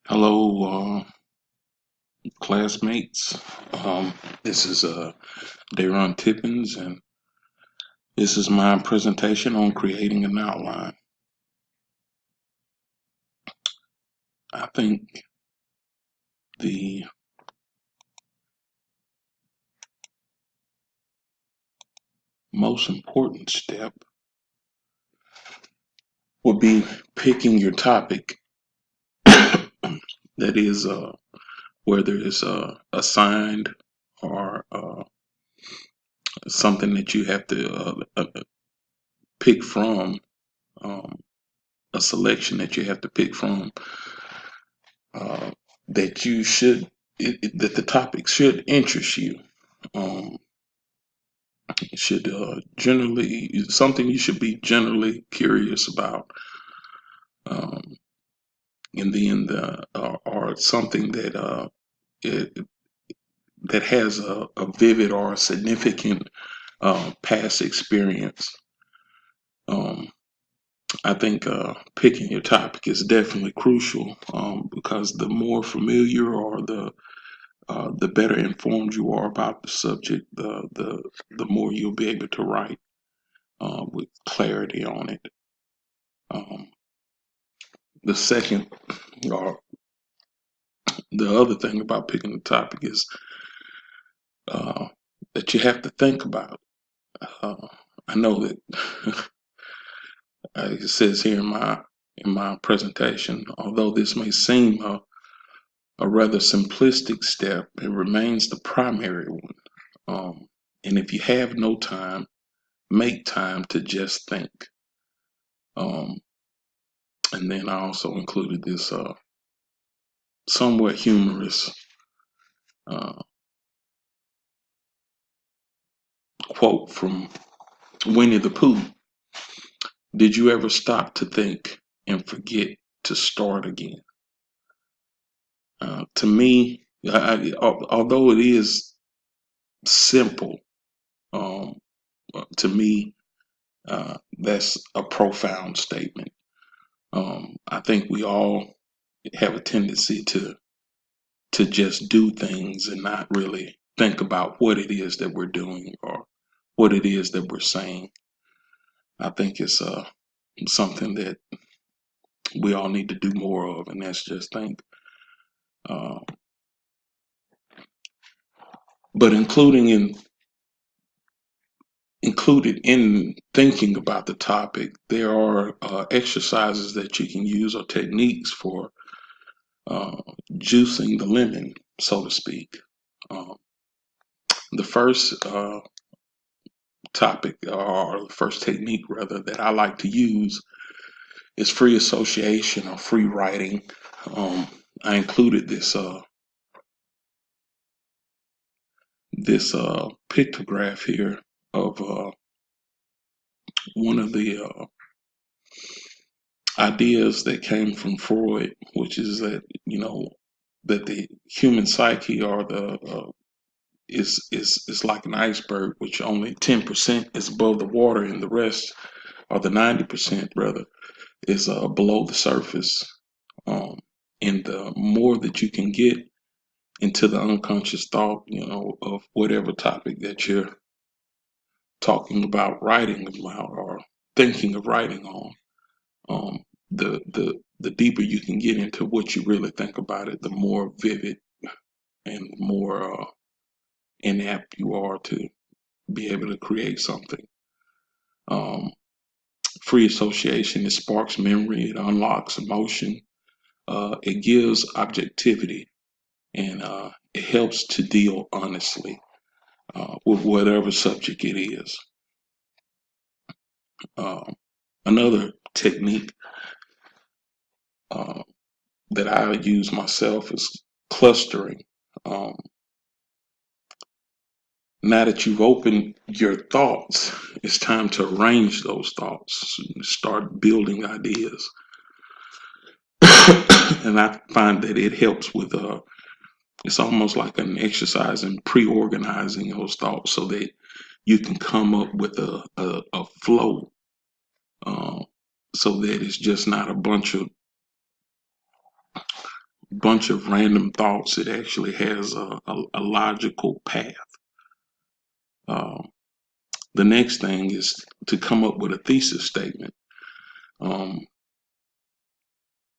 Hello, classmates. This is Dayron Tippins, and this is my presentation on creating an outline. I think the most important step would be picking your topic. That is, whether it's assigned or something that you have to pick from, um, a selection that you have to pick from. Uh, that you should that the topic should interest you. Um, it should generally something you should be generally curious about, um, and then or something that it, that has a vivid or a significant past experience. Um, I think picking your topic is definitely crucial, because the more familiar or the better informed you are about the subject, the more you'll be able to write with clarity on it. Um, the second, or the other thing about picking the topic is uh, that you have to think about. Uh, I know that it says here in my presentation, although this may seem a rather simplistic step, it remains the primary one. And if you have no time, make time to just think. Um, and then I also included this somewhat humorous uh, quote from Winnie the Pooh. Did you ever stop to think and forget to start again? To me, although it is simple, um, to me, that's a profound statement. I think we all have a tendency to just do things and not really think about what it is that we're doing or what it is that we're saying. I think it's something that we all need to do more of, and that's just think. Uh, but included in thinking about the topic, there are exercises that you can use or techniques for uh, juicing the lemon, so to speak. Um, the first topic, or the first technique rather, that I like to use is free association or free writing. Um, I included this pictograph here of one of the ideas that came from Freud, which is that that the human psyche or the is like an iceberg, which only 10% is above the water, and the rest, or the 90% rather, is below the surface. Um, and the more that you can get into the unconscious thought, of whatever topic that you're talking about writing about or thinking of writing on, um, the deeper you can get into what you really think about it, the more vivid and more inapt you are to be able to create something. Um, free association, it sparks memory, it unlocks emotion, it gives objectivity, and it helps to deal honestly with whatever subject it is. Um, another technique uh, that I use myself is clustering. Um, Now that you've opened your thoughts, it's time to arrange those thoughts, start building ideas. And I find that it helps with, it's almost like an exercise in pre organizing those thoughts so that you can come up with a flow, uh, so that it's just not a bunch of bunch of random thoughts. It actually has a logical path. Um, the next thing is to come up with a thesis statement. Um,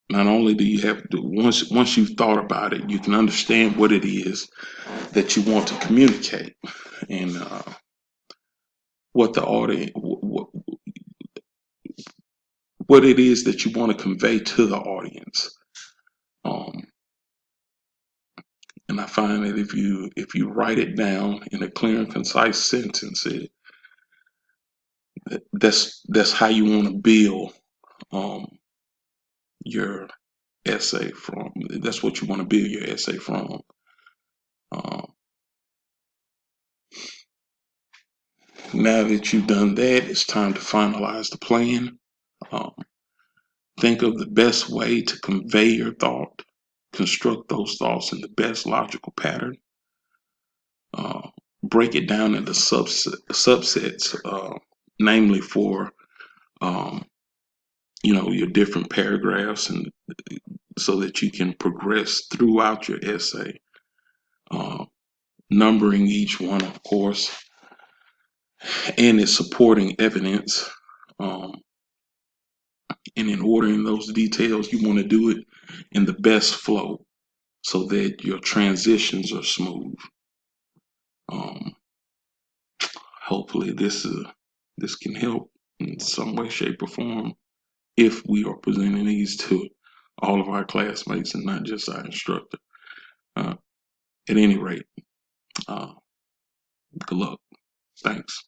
Not only do you have to, once you've thought about it, you can understand what it is that you want to communicate, and what the audience, what it is that you want to convey to the audience. Um, and I find that if you write it down in a clear and concise sentence, that's how you want to build um, your essay from. That's what you want to build your essay from. Um, Now that you've done that, it's time to finalize the plan. Um, think of the best way to convey your thought. Construct those thoughts in the best logical pattern. Uh, Break it down into subsets, namely for um, your different paragraphs, and so that you can progress throughout your essay. Uh, Numbering each one, of course, and its supporting evidence. Um, and in ordering those details, you want to do it in the best flow so that your transitions are smooth. Um, Hopefully, this can help in some way, shape, or form if we are presenting these to all of our classmates and not just our instructor. Uh, at any rate, uh, good luck. Thanks.